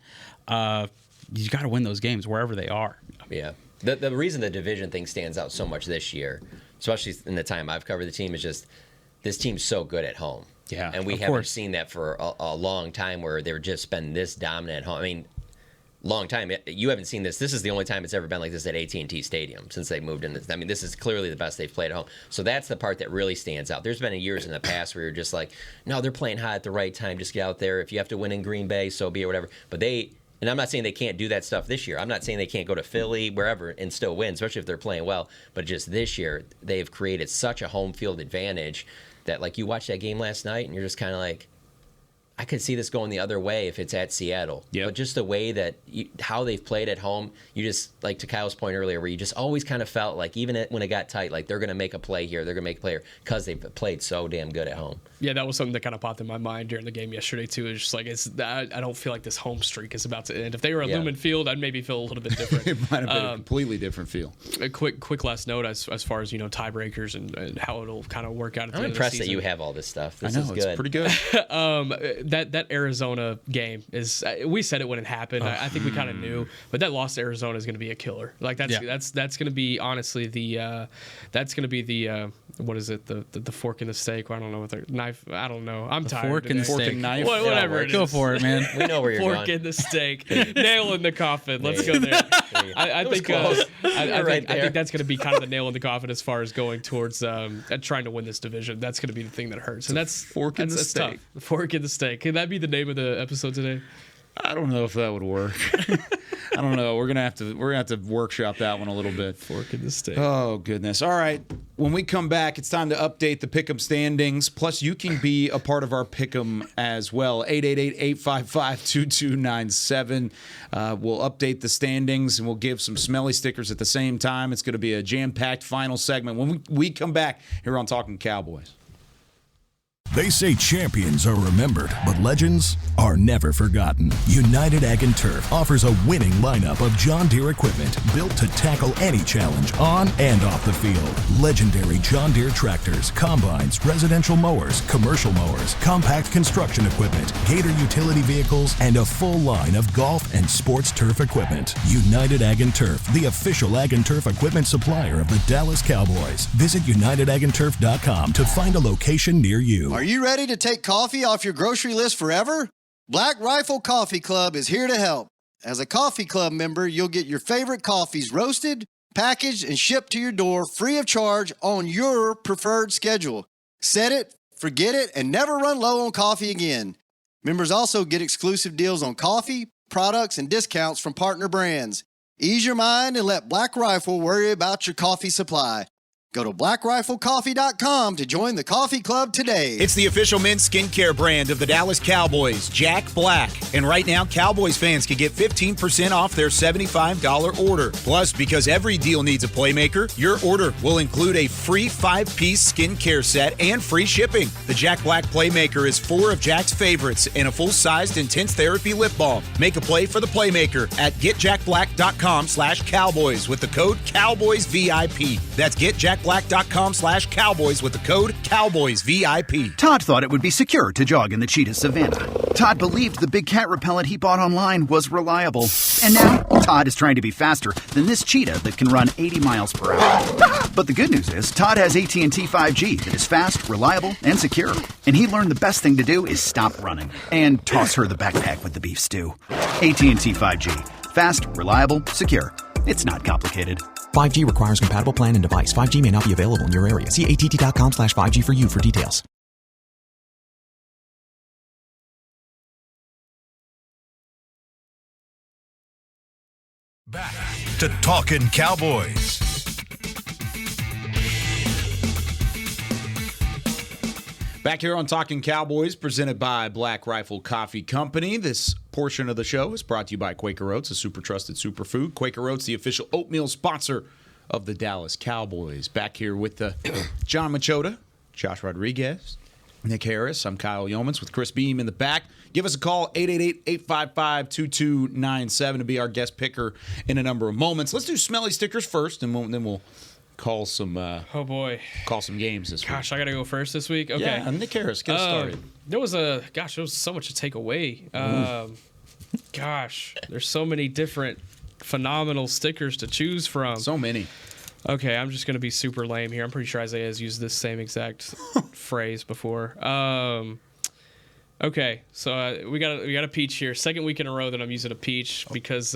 S6: you got to win those games wherever they are.
S7: Yeah. The reason the division thing stands out so much this year, especially in the time I've covered the team, is just this team's so good at home.
S3: Yeah,
S7: and we haven't seen that for a long time where they've just been this dominant at home. I mean, long time. You haven't seen this. This is the only time it's ever been like this at AT&T Stadium since they moved in. I mean, this is clearly the best they've played at home. So that's the part that really stands out. There's been years in the past where you're just like, no, they're playing hot at the right time. Just get out there. If you have to win in Green Bay, so be it, whatever. But and I'm not saying they can't do that stuff this year. I'm not saying they can't go to Philly, wherever, and still win, especially if they're playing well. But just this year, they've created such a home field advantage that, like, you watch that game last night and you're just kind of like, I could see this going the other way if it's at Seattle.
S3: Yep.
S7: But just the way that how they've played at home, you just, like to Kyle's point earlier, where you just always kind of felt like, even when it got tight, like they're going to make a play here, they're going to make a play here, because they've played so damn good at home.
S5: Yeah, that was something that kind of popped in my mind during the game yesterday, too. It's just like, I don't feel like this home streak is about to end. If they were at Lumen Field, I'd maybe feel a little bit different.
S3: It might have been a completely different feel.
S5: A quick last note as far as, tiebreakers and how it'll kind of work out at the end of the season.
S7: I'm impressed that you have all this stuff. This
S3: I know,
S7: is good.
S3: It's pretty good.
S5: That Arizona game is, we said it when it happened. I think we kind of knew, but that loss to Arizona is going to be a killer. Like, that's going to be, honestly, that's going to be the what is it, the fork in the steak? I don't know what the knife. I don't know. I'm tired.
S6: Fork in the
S3: Fork
S6: steak.
S3: and knife.
S5: Whatever it is.
S6: Go for it, man.
S7: We know where you're
S5: Fork
S7: going.
S5: in the steak. Nail in the coffin. Let's go there. I think that's going to be kind of the nail in the coffin as far as going towards trying to win this division. That's going to be the thing that hurts. And that's
S3: fork in the steak.
S5: Tough. Fork in the steak. Can that be the name of the episode today?
S3: I don't know if that would work. I don't know. We're gonna have to workshop that one a little bit.
S5: Fork in the steak.
S3: Oh goodness. All right. When we come back, it's time to update the Pick'em standings. Plus, you can be a part of our Pick'em as well. 888-855-2297. We'll update the standings and we'll give some smelly stickers at the same time. It's going to be a jam-packed final segment when we come back here on Talkin' Cowboys.
S15: They say champions are remembered, but legends are never forgotten. United Ag & Turf offers a winning lineup of John Deere equipment built to tackle any challenge on and off the field. Legendary John Deere tractors, combines, residential mowers, commercial mowers, compact construction equipment, Gator utility vehicles, and a full line of golf and sports turf equipment. United Ag & Turf, the official Ag & Turf equipment supplier of the Dallas Cowboys. Visit UnitedAgAndTurf.com to find a location near you.
S10: Are you ready to take coffee off your grocery list forever? Black Rifle Coffee Club is here to help. As a coffee club member, you'll get your favorite coffees roasted, packaged, and shipped to your door free of charge on your preferred schedule. Set it, forget it, and never run low on coffee again. Members also get exclusive deals on coffee, products, and discounts from partner brands. Ease your mind and let Black Rifle worry about your coffee supply. Go to blackriflecoffee.com to join the coffee club today.
S11: It's the official men's skincare brand of the Dallas Cowboys, Jack Black. And right now, Cowboys fans can get 15% off their $75 order. Plus, because every deal needs a playmaker, your order will include a free 5-piece skincare set and free shipping. The Jack Black Playmaker is 4 of Jack's favorites and a full-sized intense therapy lip balm. Make a play for the Playmaker at getjackblack.com/Cowboys with the code CowboysVIP. That's getjackblack.com/Cowboys with the code CowboysVIP.
S8: Todd thought it would be secure to jog in the cheetah savanna. Todd believed the big cat repellent he bought online was reliable. And now, Todd is trying to be faster than this cheetah that can run 80 miles per hour. But the good news is, Todd has AT&T 5G that is fast, reliable, and secure. And he learned the best thing to do is stop running and toss her the backpack with the beef stew. AT&T 5G. Fast, reliable, secure. It's not complicated.
S9: 5G requires compatible plan and device. 5G may not be available in your area. See att.com/5G for you for details.
S1: Back to Talkin Cowboys.
S3: Back here on Talkin Cowboys, presented by Black Rifle Coffee Company. This portion of the show is brought to you by Quaker Oats, a super trusted superfood. Quaker Oats, the official oatmeal sponsor of the Dallas Cowboys. Back here with John Machota, Josh Rodriguez, Nick Harris. I'm Kyle Yeomans with Chris Beam in the back. Give us a call, 888-855-2297 to be our guest picker in a number of moments. Let's do smelly stickers first, and then we'll call some call some games this week.
S5: Gosh, I gotta go first this week. Okay,
S3: yeah, Nick Harris, get started.
S5: There was so much to take away. Gosh, there's so many different phenomenal stickers to choose from.
S3: So many.
S5: Okay, I'm just gonna be super lame here. I'm pretty sure Isaiah has used this same exact phrase before. Okay, so we got a peach here. Second week in a row that I'm using a peach because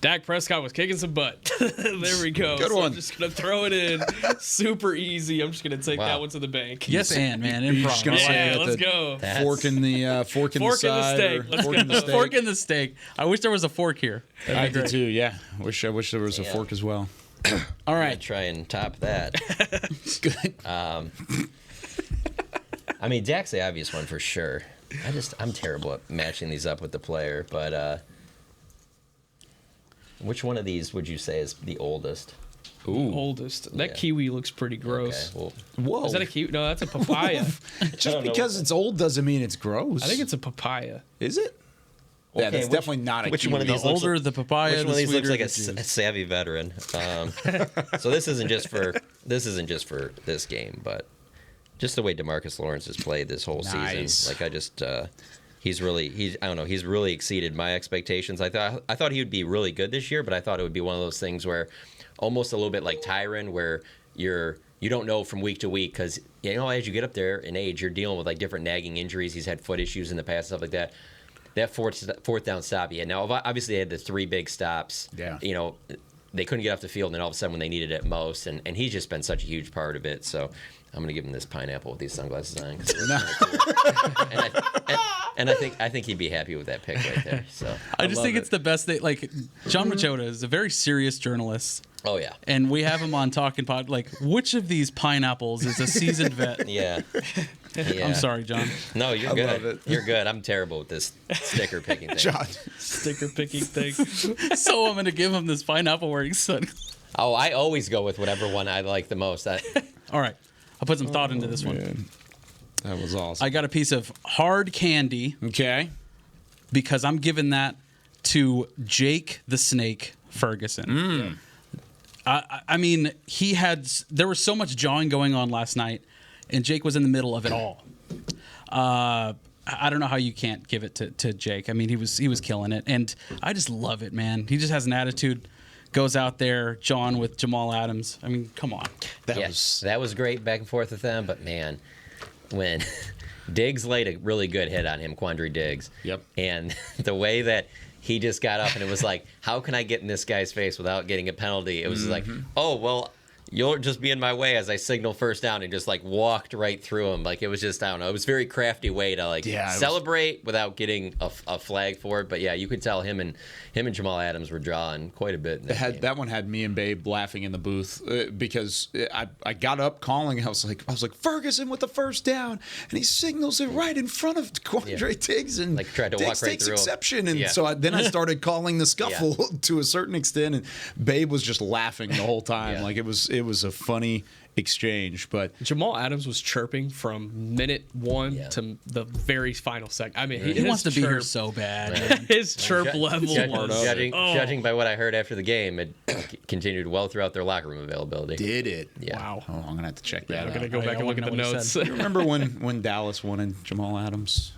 S5: Dak Prescott was kicking some butt. There we go.
S3: Good one.
S5: I'm just gonna throw it in, super easy. I'm just gonna take that one to the bank.
S6: Yes, and man,
S3: You're just gonna say
S5: let's go.
S3: Fork in the
S5: Fork in the steak. Let's
S3: fork in the steak.
S6: Fork in the steak. I wish there was a fork here.
S3: I do too. Yeah, I wish there was a fork as well.
S7: All right, try and top that.
S3: Good.
S7: I mean, Dak's the obvious one for sure. I'm terrible at matching these up with the player, but which one of these would you say is the oldest?
S5: Ooh. Oldest. That kiwi looks pretty gross.
S7: Okay,
S3: whoa.
S5: Is that a kiwi? No, that's a papaya.
S3: Just because it's old doesn't mean it's gross.
S5: I think it's a papaya.
S3: Is it? Yeah, that's definitely not a
S7: which
S3: kiwi.
S7: one of these
S6: older
S7: looks
S6: the papaya,
S7: which
S6: the
S7: one of these looks
S6: sweeter
S7: like a
S6: the juice.
S7: savvy veteran? So this isn't just for this game, but just the way DeMarcus Lawrence has played this whole season. Like he's really exceeded my expectations. I thought he would be really good this year, but I thought it would be one of those things where almost a little bit like Tyron, where you don't know from week to week because as you get up there in age, you're dealing with like different nagging injuries. He's had foot issues in the past, stuff like that. That fourth down stop he had. Now obviously they had the 3 big stops.
S3: Yeah.
S7: They couldn't get off the field, and then all of a sudden when they needed it most, and he's just been such a huge part of it. So I'm going to give him this pineapple with these sunglasses on. And I think he'd be happy with that pick right there. So
S6: I just think it's the best thing. Like, John Machota is a very serious journalist.
S7: Oh, yeah.
S6: And we have him on Talkin' Pod. Like, which of these pineapples is a seasoned vet?
S7: Yeah.
S6: I'm sorry, John.
S7: No, you're
S3: I
S7: good.
S3: love it.
S7: You're good. I'm terrible with this sticker picking thing.
S3: John.
S5: Sticker picking thing.
S6: So I'm going to give him this pineapple wearing sunglasses.
S7: Oh, I always go with whatever one I like the most.
S6: All right. I'll put some thought into this one.
S3: That was awesome.
S6: I got a piece of hard candy.
S3: Okay.
S6: Because I'm giving that to Jake the Snake Ferguson. I mean, there was so much jawing going on last night, and Jake was in the middle of it all. I don't know how you can't give it to Jake. I mean, he was killing it, and I just love it, man. He just has an attitude. Goes out there, John with Jamal Adams. I mean, come on.
S7: That was great back and forth with them, but man, when Diggs laid a really good hit on him, Quandre Diggs.
S3: Yep.
S7: And the way that he just got up and it was like, how can I get in this guy's face without getting a penalty? It was like, oh, well, you'll just be in my way as I signal first down, and just like walked right through him. Like, it was just, I don't know, it was a very crafty way to like celebrate without getting a flag for it. But yeah, you could tell him and Jamal Adams were drawing quite a bit.
S3: That one had me and Babe laughing in the booth because I got up calling. I was like Ferguson with the first down, and he signals it right in front of Quandre Diggs, and
S7: like tried to
S3: Diggs
S7: walk right
S3: takes
S7: through
S3: exception,
S7: him.
S3: and so then I started calling the scuffle to a certain extent, and Babe was just laughing the whole time. Like it was a funny exchange. But
S5: Jamal Adams was chirping from minute 1 to the very final second. I mean,
S6: he wants to be here so bad. Man.
S5: His chirp level was
S7: judging by what I heard after the game, it continued well throughout their locker room availability.
S3: Did it?
S7: Yeah.
S5: Wow.
S3: Oh, I'm gonna have to check that out.
S5: I'm gonna go back and look at the notes.
S3: You remember when Dallas wanted Jamal Adams?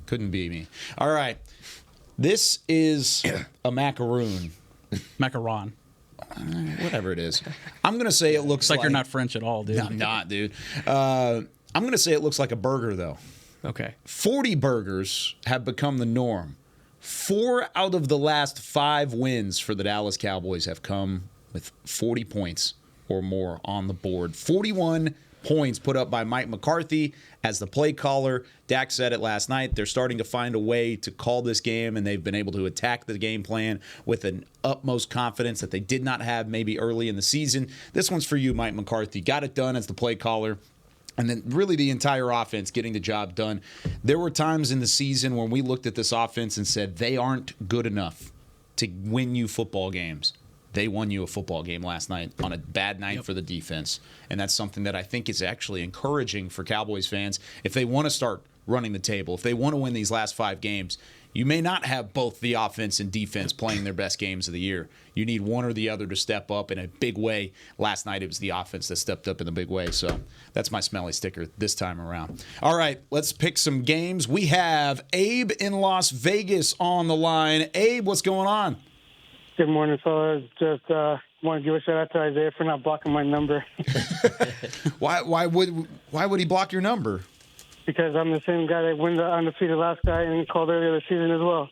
S3: Couldn't be me. All right, this is a macaroon.
S6: Macaron.
S3: Whatever it is. I'm going to say it looks
S6: like you're not French at all, dude.
S3: No, I'm not, dude. I'm going to say it looks like a burger, though.
S5: Okay.
S3: 40 burgers have become the norm. 4 out of the last 5 wins for the Dallas Cowboys have come with 40 points or more on the board. 41 points put up by Mike McCarthy as the play caller. Dak said it last night. They're starting to find a way to call this game, and they've been able to attack the game plan with an utmost confidence that they did not have maybe early in the season. This one's for you, Mike McCarthy. Got it done as the play caller. And then really the entire offense getting the job done. There were times in the season when we looked at this offense and said they aren't good enough to win you football games. They won you a football game last night on a bad night for the defense. And that's something that I think is actually encouraging for Cowboys fans. If they want to start running the table, if they want to win these last 5 games, you may not have both the offense and defense playing their best games of the year. You need one or the other to step up in a big way. Last night it was the offense that stepped up in a big way. So that's my smelly sticker this time around. All right, let's pick some games. We have Abe in Las Vegas on the line. Abe, what's going on?
S16: Good morning, fellas. Just want to give a shout out to Isaiah for not blocking my number.
S3: Why would he block your number?
S16: Because I'm the same guy that won the undefeated last guy and called earlier this season as well.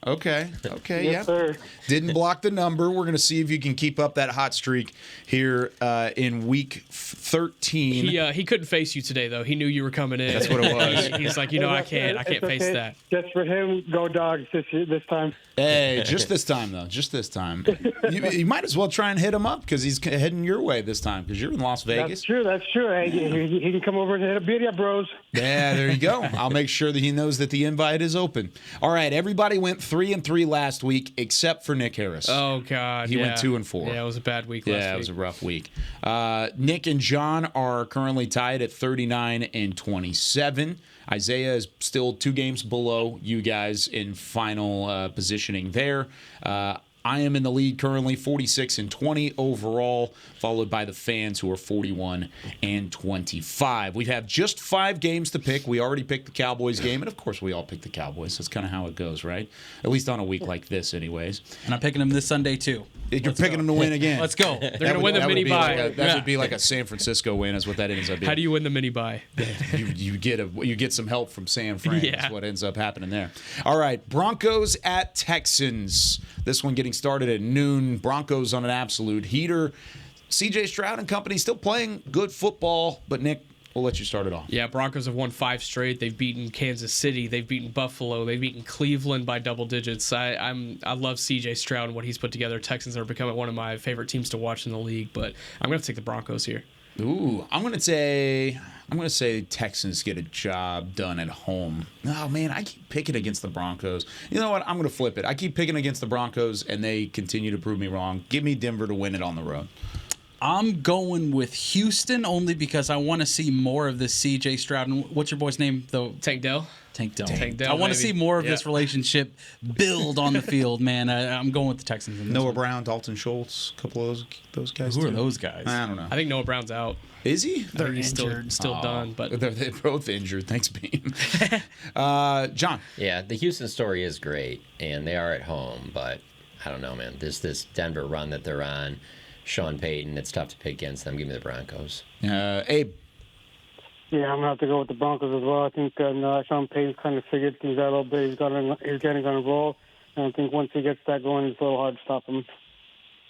S3: Okay,
S16: yes, sir.
S3: Didn't block the number. We're going to see if you can keep up that hot streak here in week 13.
S5: He couldn't face you today, though. He knew you were coming in.
S3: That's what it was.
S5: He's like, I can't face that.
S16: Just for him, go Dogs this time.
S3: Hey, just this time, though. Just this time. You might as well try and hit him up because he's heading your way this time because you're in Las Vegas.
S16: That's true. Hey, he can come over and hit a beat up, bros.
S3: Yeah, there you go. I'll make sure that he knows that the invite is open. All right, everybody went 3-3 last week except for Nick Harris.
S5: Oh, God.
S3: He went 2-4.
S5: Yeah, it was a bad week last week.
S3: Yeah, it was a rough week. Nick and John are currently tied at 39-27. Isaiah is still 2 games below you guys in final positioning there. I am in the lead currently, 46-20 overall, followed by the fans who are 41-25. We have just 5 games to pick. We already picked the Cowboys game, and of course we all pick the Cowboys. That's kind of how it goes, right? At least on a week like this, anyways.
S6: And I'm picking them this Sunday too.
S3: You're picking them to win again.
S6: Let's go.
S5: They're going to win the mini bye.
S3: That would be like a San Francisco win, is what that ends up being.
S5: How do you win the mini bye?
S3: You get some help from San Fran.
S5: Yeah.
S3: That's what ends up happening there. All right, Broncos at Texans. This one getting started at noon. Broncos on an absolute heater. C.J. Stroud and company still playing good football, but Nick, we'll let you start it off.
S5: Yeah, Broncos have won 5 straight. They've beaten Kansas City. They've beaten Buffalo. They've beaten Cleveland by double digits. I love C.J. Stroud and what he's put together. Texans are becoming one of my favorite teams to watch in the league, but I'm going to take the Broncos here.
S3: Ooh, I'm going to say Texans get a job done at home. Oh, man, I keep picking against the Broncos. You know what? I'm going to flip it. I keep picking against the Broncos, and they continue to prove me wrong. Give me Denver to win it on the road.
S6: I'm going with Houston only because I want to see more of this C.J. Stroud. And what's your boy's name, though?
S5: Tank Dell.
S6: I want to see more of this relationship build on the field, man. I'm going with the Texans. In this
S3: Noah
S6: one.
S3: Brown, Dalton Schultz, a couple of those guys.
S6: Who
S3: too.
S6: are those guys?
S3: I don't know.
S5: I think Noah Brown's out.
S3: Is he?
S5: They're still done, but
S3: they're both injured. Thanks, Beam. John.
S7: Yeah, the Houston story is great, and they are at home, but I don't know, man. This Denver run that they're on, Sean Payton, it's tough to pick against them. Give me the Broncos.
S3: Abe.
S16: Yeah, I'm gonna have to go with the Broncos as well. I think Sean Payton's kind of figured things out a little bit. He's getting on a roll, and I think once he gets that going, it's a little hard to stop him.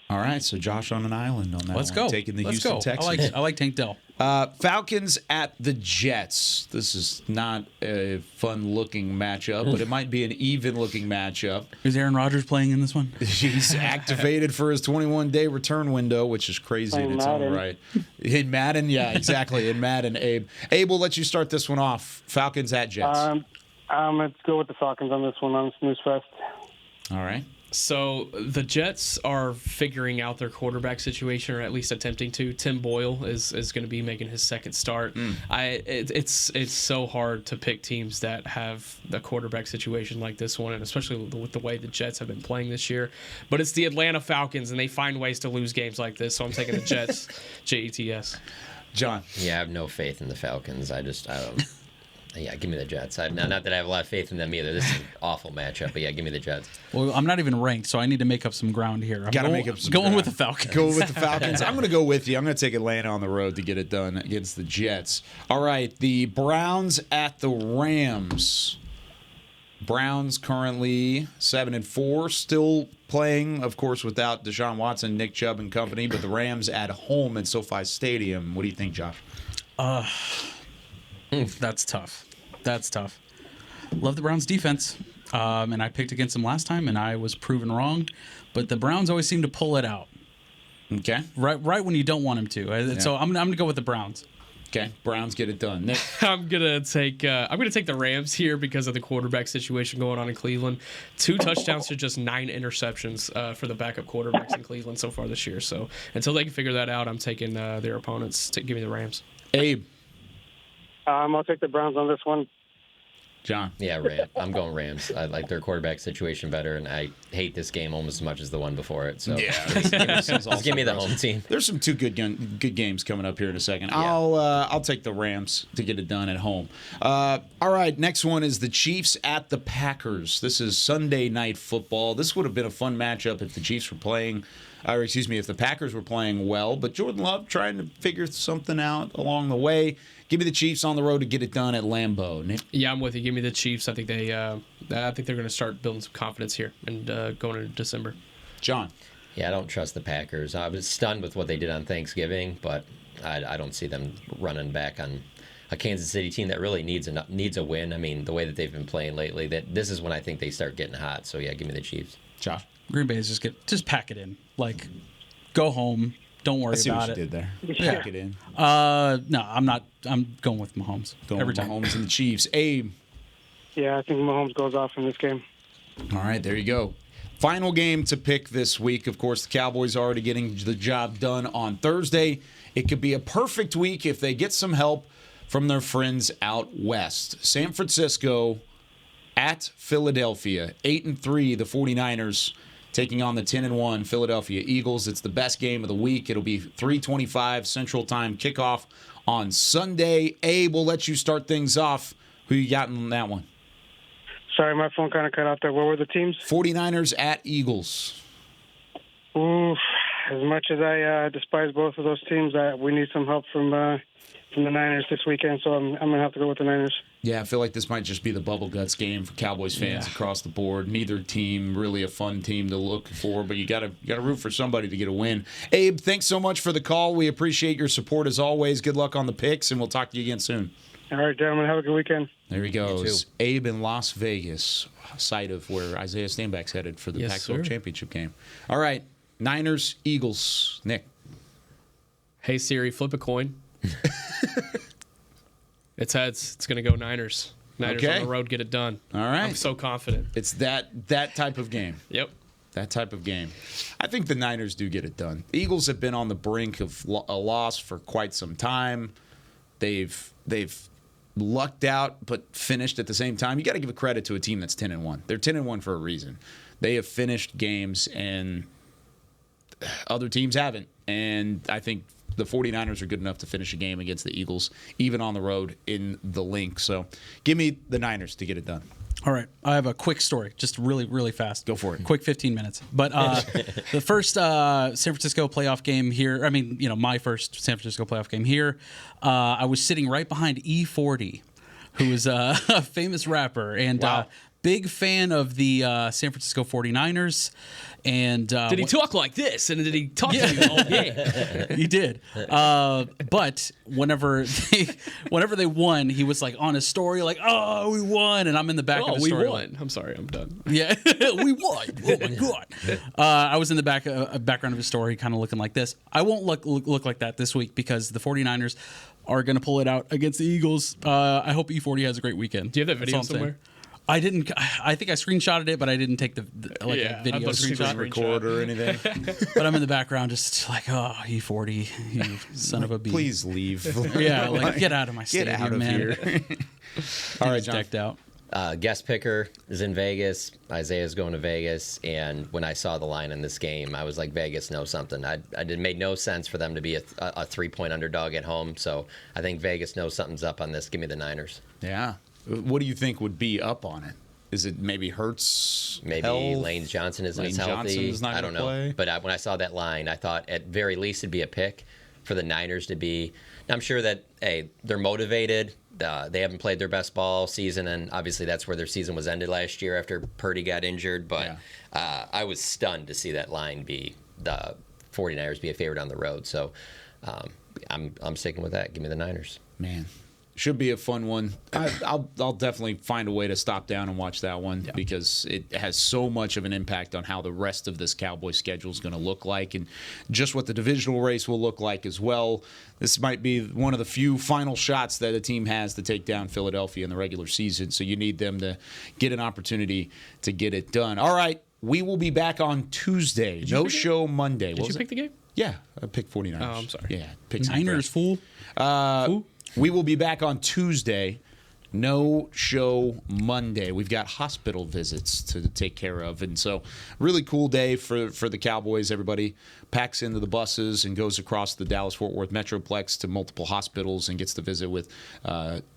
S3: All right, so Josh on an island on that.
S6: Let's go.
S3: Taking the
S6: Let's
S3: Houston
S6: go.
S3: Texans.
S6: I like Tank Dell.
S3: Falcons at the Jets. This is not a fun-looking matchup, but it might be an even-looking matchup.
S6: Is Aaron Rodgers playing in this one?
S3: He's activated for his 21-day return window, which is crazy in its own right. In Madden, yeah, exactly. In Madden, Abe. Abe, we'll let you start this one off. Falcons at Jets.
S16: Let's go with the Falcons on this one on Snooze Fest.
S3: All right.
S5: So the Jets are figuring out their quarterback situation, or at least attempting to. Tim Boyle is going to be making his second start. It's so hard to pick teams that have the quarterback situation like this one, and especially with the way the Jets have been playing this year. But it's the Atlanta Falcons, and they find ways to lose games like this, so I'm taking the Jets. Jets.
S3: John.
S7: Yeah, I have no faith in the Falcons. I don't. Yeah, give me the Jets. Not that I have a lot of faith in them either. This is an awful matchup, but yeah, give me the Jets.
S6: Well, I'm not even ranked, so I need to make up some ground here. I'm going with the Falcons.
S3: Go with the Falcons. I'm going to go with you. I'm going to take Atlanta on the road to get it done against the Jets. All right, the Browns at the Rams. Browns currently 7-4, still playing, of course, without Deshaun Watson, Nick Chubb, and company, but the Rams at home at SoFi Stadium. What do you think, Josh?
S6: That's tough. Love the Browns defense, and I picked against them last time, and I was proven wrong. But the Browns always seem to pull it out.
S3: Okay.
S6: Right when you don't want them to. So I'm going to go with the Browns.
S3: Okay, Browns get it done. Nick?
S5: I'm gonna take the Rams here because of the quarterback situation going on in Cleveland. 2 touchdowns to just 9 interceptions for the backup quarterbacks in Cleveland so far this year. So until they can figure that out, I'm taking their opponents. Give me the Rams.
S3: Abe.
S16: I'll take the Browns on this one.
S3: John.
S7: Yeah, I'm going Rams. I like their quarterback situation better, and I hate this game almost as much as the one before it. So just give me the home team.
S3: There's some good games coming up here in a second. Yeah. I'll take the Rams to get it done at home. All right, next one is the Chiefs at the Packers. This is Sunday Night Football. This would have been a fun matchup if the Chiefs were playing. If the Packers were playing well, but Jordan Love trying to figure something out along the way. Give me the Chiefs on the road to get it done at Lambeau. Nick?
S5: Yeah, I'm with you. Give me the Chiefs. I think they're going to start building some confidence here and going into December.
S3: John?
S7: Yeah, I don't trust the Packers. I was stunned with what they did on Thanksgiving, but I don't see them running back on a Kansas City team that really needs a win. I mean, the way that they've been playing lately, this is when I think they start getting hot. So yeah, give me the Chiefs.
S3: Josh?
S6: Green Bay is just pack it in. Like, go home. Don't worry
S3: I see
S6: about
S3: what
S6: it.
S3: You did there.
S6: Yeah.
S3: Pack it in.
S6: No, I'm not. I'm going with Mahomes.
S3: Every time. Mahomes and the Chiefs. Abe.
S16: Yeah, I think Mahomes goes off in this game.
S3: All right, there you go. Final game to pick this week. Of course, the Cowboys are already getting the job done on Thursday. It could be a perfect week if they get some help from their friends out west. San Francisco at Philadelphia. 8-3, the 49ers taking on the 10-1 Philadelphia Eagles. It's the best game of the week. It'll be 3:25 Central Time kickoff on Sunday. Abe, we'll let you start things off. Who you got in that one?
S16: Sorry, my phone kind of cut out there. What were the teams?
S3: 49ers at Eagles.
S16: Oof. As much as I despise both of those teams, we need some help from the Niners this weekend, so I'm going to have to go with the Niners.
S3: Yeah, I feel like this might just be the bubble guts game for Cowboys fans across the board. Neither team really a fun team to look for, but you got to root for somebody to get a win. Abe, thanks so much for the call. We appreciate your support as always. Good luck on the picks, and we'll talk to you again soon.
S16: All right, gentlemen, have a good weekend.
S3: There he goes. Abe in Las Vegas, site of where Isaiah Stanback's headed for the Pac-12 championship game. All right, Niners, Eagles. Nick.
S5: Hey, Siri, flip a coin. It's heads. It's going to go Niners. Niners on the road, get it done.
S3: All right.
S5: I'm so confident.
S3: It's that type of game.
S5: Yep.
S3: That type of game. I think the Niners do get it done. The Eagles have been on the brink of a loss for quite some time. They've lucked out but finished at the same time. You got to give a credit to a team that's 10-1. They're 10-1 for a reason. They have finished games and other teams haven't. And I think the 49ers are good enough to finish a game against the Eagles, even on the road in the Link. So give me the Niners to get it done.
S6: All right. I have a quick story, just really, really fast.
S3: Go for it.
S6: Quick 15 minutes. But the first San Francisco playoff game here, my first San Francisco playoff game here, I was sitting right behind E40, who is a famous rapper and big fan of the San Francisco 49ers. And
S5: did he talk like this? And did he talk to you all game?
S6: He did. But whenever they won, he was like on his story, like, "Oh, we won!" And I'm in the back of the story.
S5: We won. I'm sorry, I'm done.
S6: Yeah, we won. Oh my god! I was in the background of his story, kind of looking like this. I won't look like that this week because the 49ers are going to pull it out against the Eagles. I hope E40 has a great weekend.
S5: Do you have that video somewhere?
S6: I didn't. I think I screenshotted it, but I didn't take the video screenshot.
S3: Record or anything.
S6: But I'm in the background, just like, oh, E40, you son of a bee.
S3: Please leave.
S6: Yeah, like get out of my stadium,
S3: get out of
S6: man.
S3: here. All right, John.
S6: Decked out.
S7: Guest picker is in Vegas. Isaiah's going to Vegas, and when I saw the line in this game, I was like, Vegas knows something. It made no sense for them to be a 3-point underdog at home. So I think Vegas knows something's up on this. Give me the Niners.
S3: Yeah. What do you think would be up on it? Is it maybe Hurts?
S7: Maybe
S3: health?
S7: Lane Johnson isn't as healthy.
S3: Johnson's not
S7: I don't know.
S3: play.
S7: But when I saw that line, I thought at very least it'd be a pick for the Niners to be. I'm sure that, hey, they're motivated. They haven't played their best ball season, and obviously that's where their season was ended last year after Purdy got injured. But I was stunned to see that line be the 49ers be a favorite on the road. So I'm sticking with that. Give me the Niners.
S3: Man. Should be a fun one. I'll definitely find a way to stop down and watch that one because it has so much of an impact on how the rest of this Cowboys schedule is going to look like and just what the divisional race will look like as well. This might be one of the few final shots that a team has to take down Philadelphia in the regular season, so you need them to get an opportunity to get it done. All right, we will be back on Tuesday. No show Monday.
S5: Did you pick the game?
S3: Yeah, I picked 49ers.
S5: Oh, I'm sorry.
S3: Yeah, pick
S6: Niners, fool.
S3: We will be back on Tuesday. No show Monday. We've got hospital visits to take care of. And so really cool day for the Cowboys. Everybody packs into the buses and goes across the Dallas-Fort Worth Metroplex to multiple hospitals and gets to visit with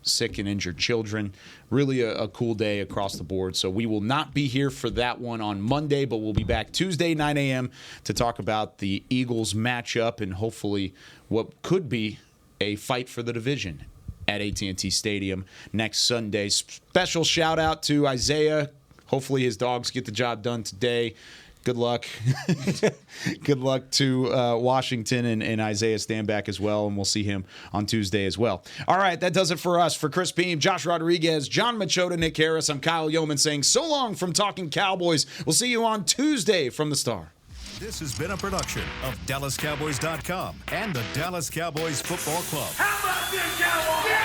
S3: sick and injured children. Really a cool day across the board. So we will not be here for that one on Monday, but we'll be back Tuesday, 9 a.m. to talk about the Eagles matchup and hopefully what could be a fight for the division at AT&T Stadium next Sunday. Special shout out to Isaiah. Hopefully his dogs get the job done today. Good luck. Good luck to Washington and Isaiah Stanback as well, and we'll see him on Tuesday as well. All right, that does it for us. For Chris Beam, Josh Rodriguez, John Machota, Nick Harris, I'm Kyle Yeoman saying so long from Talkin Cowboys. We'll see you on Tuesday from the Star.
S1: This has been a production of DallasCowboys.com and the Dallas Cowboys Football Club.
S2: How about this, Cowboys?